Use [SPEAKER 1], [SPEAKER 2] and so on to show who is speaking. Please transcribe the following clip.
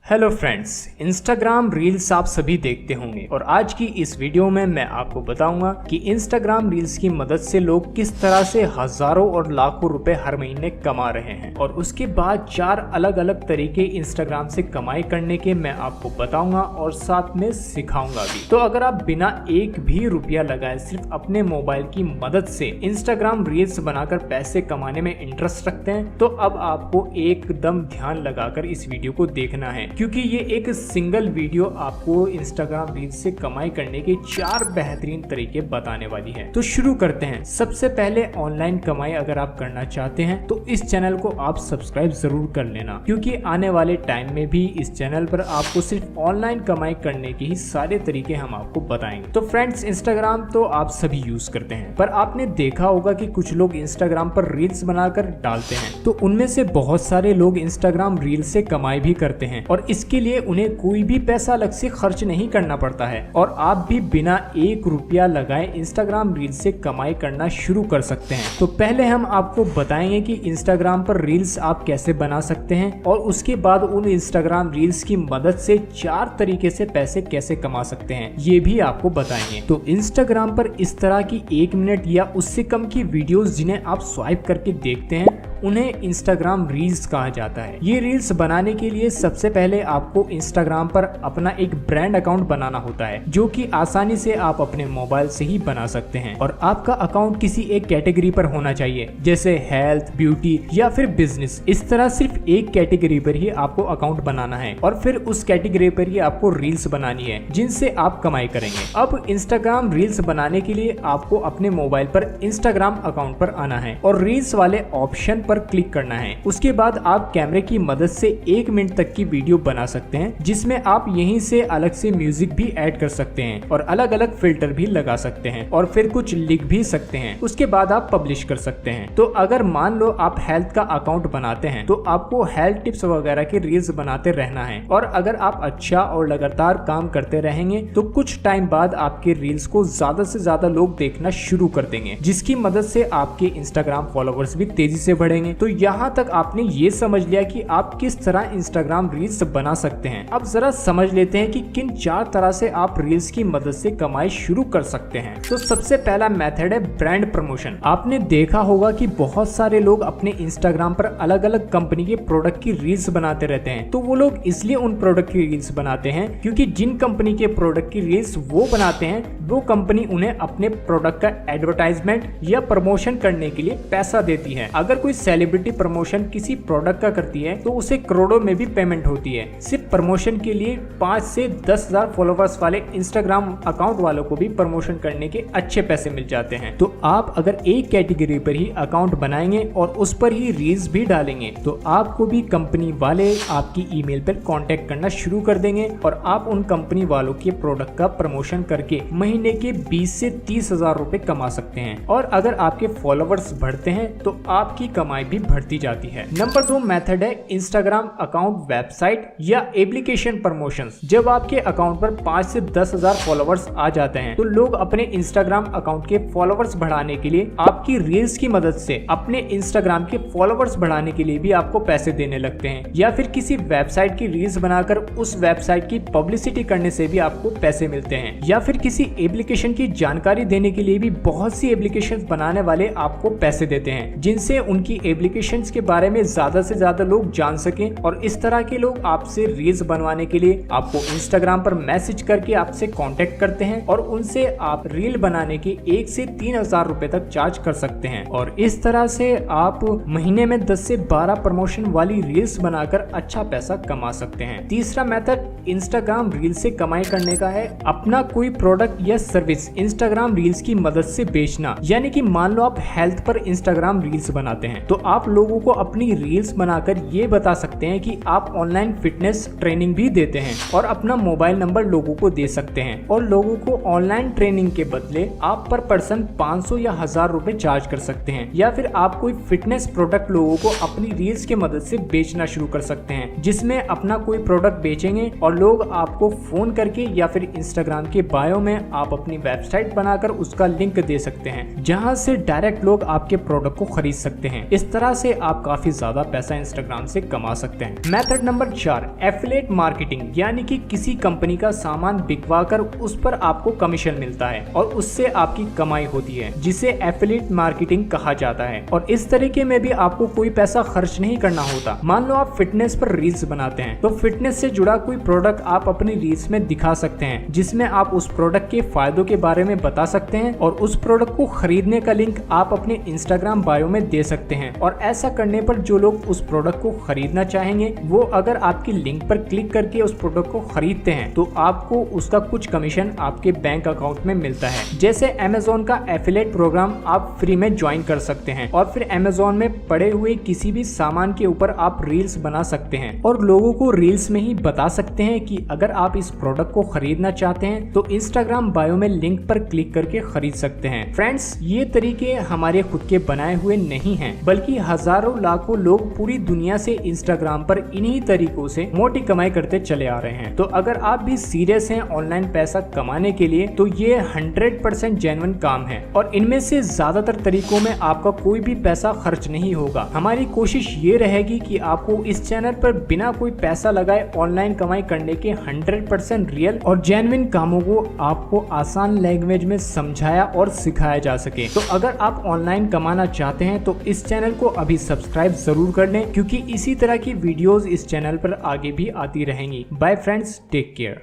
[SPEAKER 1] Hello friends, Instagram reels आप सभी देखते होंगे और आज की इस वीडियो में मैं आपको बताऊंगा कि इंस्टाग्राम रील्स की मदद से लोग किस तरह से हजारों और लाखों रुपए हर महीने कमा रहे हैं और उसके बाद 4 अलग अलग तरीके इंस्टाग्राम से कमाई करने के मैं आपको बताऊंगा और साथ में सिखाऊंगा भी। तो अगर आप बिना एक भी रुपया लगाए सिर्फ अपने मोबाइल की मदद से इंस्टाग्राम रील्स बनाकर पैसे कमाने में इंटरेस्ट रखते हैं तो अब आपको एकदम ध्यान लगाकर इस वीडियो को देखना है, क्योंकि ये एक सिंगल वीडियो आपको इंस्टाग्राम रील्स से कमाई करने के 4 बेहतरीन तरीके बताने वाली है। तो शुरू करते हैं। सबसे पहले ऑनलाइन कमाई अगर आप करना चाहते हैं तो इस चैनल को आप सब्सक्राइब जरूर कर लेना, क्योंकि आने वाले टाइम में भी इस चैनल पर आपको सिर्फ ऑनलाइन कमाई करने के ही सारे तरीके हम आपको बताएंगे। तो फ्रेंड्स, इंस्टाग्राम तो आप सभी यूज करते हैं, पर आपने देखा होगा कि कुछ लोग इंस्टाग्राम पर रील्स बनाकर डालते हैं, तो उनमें से बहुत सारे लोग इंस्टाग्राम रील्स से कमाई भी करते हैं और इसके लिए उन्हें कोई भी पैसा अलग से खर्च नहीं करना पड़ता है और आप भी बिना 1 रुपया लगाए इंस्टाग्राम रील्स से कमाई करना शुरू कर सकते हैं। तो पहले हम आपको बताएंगे कि इंस्टाग्राम पर रील्स आप कैसे बना सकते हैं और उसके बाद उन इंस्टाग्राम रील्स की मदद से 4 तरीके से पैसे कैसे कमा सकते हैं ये भी आपको बताएंगे। तो इंस्टाग्राम पर इस तरह की 1 मिनट या उससे कम की वीडियोस जिन्हें आप स्वाइप करके देखते हैं उन्हें इंस्टाग्राम रील्स कहा जाता है। ये रील्स बनाने के लिए सबसे पहले आपको इंस्टाग्राम पर अपना एक ब्रांड अकाउंट बनाना होता है, जो कि आसानी से आप अपने मोबाइल से ही बना सकते हैं और आपका अकाउंट किसी एक कैटेगरी पर होना चाहिए, जैसे हेल्थ, ब्यूटी या फिर बिजनेस। इस तरह सिर्फ एक कैटेगरी पर ही आपको अकाउंट बनाना है और फिर उस कैटेगरी पर ही आपको रील्स बनानी है जिनसे आप कमाई करेंगे। अब इंस्टाग्राम रील्स बनाने के लिए आपको अपने मोबाइल पर इंस्टाग्राम अकाउंट पर आना है और रील्स वाले ऑप्शन पर क्लिक करना है। उसके बाद आप कैमरे की मदद से 1 मिनट तक की वीडियो बना सकते हैं, जिसमें आप यहीं से अलग से म्यूजिक भी ऐड कर सकते हैं और अलग अलग फिल्टर भी लगा सकते हैं और फिर कुछ लिख भी सकते हैं। उसके बाद आप पब्लिश कर सकते हैं। तो अगर मान लो आप हेल्थ का अकाउंट बनाते हैं तो आपको हेल्थ टिप्स वगैरह के रील्स बनाते रहना है और अगर आप अच्छा और लगातार काम करते रहेंगे तो कुछ टाइम बाद आपके रील्स को ज्यादा से ज्यादा लोग देखना शुरू कर देंगे, जिसकी मदद से आपके इंस्टाग्राम फॉलोवर्स भी तेजी से बढ़ेंगे। तो यहाँ तक आपने ये समझ लिया कि आप किस तरह इंस्टाग्राम रील्स बना सकते हैं। अब जरा समझ लेते हैं कि किन 4 तरह से आप रील्स की मदद से कमाई शुरू कर सकते हैं। तो सबसे पहला मेथड है ब्रांड प्रमोशन। आपने देखा होगा कि बहुत सारे लोग अपने इंस्टाग्राम पर अलग अलग कंपनी के प्रोडक्ट की रील्स बनाते रहते हैं। तो वो लोग इसलिए उन प्रोडक्ट की रील्स बनाते हैं क्योंकि जिन कंपनी के प्रोडक्ट की रील्स वो बनाते हैं वो कंपनी उन्हें अपने प्रोडक्ट का एडवर्टाइजमेंट या प्रमोशन करने के लिए पैसा देती है। अगर कोई सेलिब्रिटी प्रमोशन किसी प्रोडक्ट का करती है तो उसे करोड़ों में भी पेमेंट होती है। सिर्फ प्रमोशन के लिए 5 से 10,000 फॉलोवर्स वाले इंस्टाग्राम अकाउंट वालों को भी प्रमोशन करने के अच्छे पैसे मिल जाते हैं। तो आप अगर एक कैटेगरी पर ही अकाउंट बनाएंगे और उस पर ही रील्स भी डालेंगे तो आपको भी कंपनी वाले आपकी ईमेल पर कांटेक्ट करना शुरू कर देंगे और आप उन कंपनी वालों के प्रोडक्ट का प्रमोशन करके महीने के 20 से 30,000 रुपए कमा सकते हैं और अगर आपके फॉलोवर्स बढ़ते हैं तो आपकी कमाई भी बढ़ती जाती है। नंबर 2 मेथड है इंस्टाग्राम अकाउंट वेबसाइट या एप्लीकेशन प्रमोशंस। जब आपके अकाउंट पर 5 से 10,000 फॉलोवर्स आ जाते हैं तो लोग अपने इंस्टाग्राम अकाउंट के फॉलोवर्स बढ़ाने के लिए आपकी रील्स की मदद से अपने इंस्टाग्राम के फॉलोवर्स बढ़ाने के लिए भी आपको पैसे देने लगते हैं, या फिर किसी वेबसाइट की रील्स बनाकर उस वेबसाइट की पब्लिसिटी करने से भी आपको पैसे मिलते हैं, या फिर किसी एप्लीकेशन की जानकारी देने के लिए भी बहुत सी एप्लीकेशन बनाने वाले आपको पैसे देते हैं, जिनसे उनकी एप्लीकेशंस के बारे में ज्यादा से ज्यादा लोग जान सकें। और इस तरह के लोग आपसे रील्स बनवाने के लिए आपको इंस्टाग्राम पर मैसेज करके आपसे कांटेक्ट करते हैं और उनसे आप रील बनाने के 1 से 3,000 रुपए तक चार्ज कर सकते हैं और इस तरह से आप महीने में 10 से 12 प्रमोशन वाली रील्स बनाकर अच्छा पैसा कमा सकते हैं। तीसरा मेथड इंस्टाग्राम रील से कमाई करने का है अपना कोई प्रोडक्ट या सर्विस इंस्टाग्राम रील्स की मदद से बेचना। यानी कि मान लो आप हेल्थ पर इंस्टाग्राम रील्स बनाते हैं तो आप लोगों को अपनी रील्स बनाकर ये बता सकते हैं कि आप ऑनलाइन फिटनेस ट्रेनिंग भी देते हैं और अपना मोबाइल नंबर लोगों को दे सकते हैं और लोगों को ऑनलाइन ट्रेनिंग के बदले आप पर पर्सन 500 या 1000 रुपए चार्ज कर सकते हैं, या फिर आप कोई फिटनेस प्रोडक्ट लोगों को अपनी रील्स के मदद से बेचना शुरू कर सकते हैं, जिसमें अपना कोई प्रोडक्ट बेचेंगे और लोग आपको फोन करके या फिर इंस्टाग्राम के बायो में आप अपनी वेबसाइट बनाकर उसका लिंक दे सकते हैं, जहां से डायरेक्ट लोग आपके प्रोडक्ट को खरीद सकते हैं। इस इस तरह से आप काफी ज्यादा पैसा इंस्टाग्राम से कमा सकते हैं। मेथड नंबर 4, एफिलिएट मार्केटिंग, यानी कि किसी कंपनी का सामान बिकवा कर उस पर आपको कमीशन मिलता है और उससे आपकी कमाई होती है, जिसे एफिलिएट मार्केटिंग कहा जाता है। और इस तरीके में भी आपको कोई पैसा खर्च नहीं करना होता। मान लो आप फिटनेस पर रील्स बनाते हैं, तो फिटनेस से जुड़ा कोई प्रोडक्ट आप अपनी रील्स में दिखा सकते हैं, जिसमें आप उस प्रोडक्ट के फायदों के बारे में बता सकते हैं और उस प्रोडक्ट को खरीदने का लिंक आप अपने इंस्टाग्राम बायो में दे सकते हैं। और ऐसा करने पर जो लोग उस प्रोडक्ट को खरीदना चाहेंगे, वो अगर आपकी लिंक पर क्लिक करके उस प्रोडक्ट को खरीदते हैं तो आपको उसका कुछ कमीशन आपके बैंक अकाउंट में मिलता है। जैसे अमेज़न का एफिलिएट प्रोग्राम आप फ्री में ज्वाइन कर सकते हैं और फिर अमेज़न में पड़े हुए किसी भी सामान के ऊपर आप रील्स बना सकते हैं और लोगों को रील्स में ही बता सकते हैं कि अगर आप इस प्रोडक्ट को खरीदना चाहते हैं तो इंस्टाग्राम बायो में लिंक पर क्लिक करके खरीद सकते हैं। फ्रेंड्स, ये तरीके हमारे खुद के बनाए हुए नहीं हैं, बल्कि हजारों लाखों लोग पूरी दुनिया से इंस्टाग्राम पर इन्हीं तरीकों से मोटी कमाई करते चले आ रहे हैं। तो अगर आप भी सीरियस हैं ऑनलाइन पैसा कमाने के लिए, तो ये 100% जेन्युइन काम है और इनमें से ज्यादातर तरीकों में आपका कोई भी पैसा खर्च नहीं होगा। हमारी कोशिश ये रहेगी कि आपको इस चैनल पर बिना कोई पैसा लगाए ऑनलाइन कमाई करने के 100% रियल और जेन्युइन कामों को आपको आसान लैंग्वेज में समझाया और सिखाया जा सके। तो अगर आप ऑनलाइन कमाना चाहते हैं तो इस चैनल को अभी सब्सक्राइब जरूर कर लें, क्योंकि इसी तरह की वीडियोस इस चैनल पर आगे भी आती रहेंगी। Bye friends, take care.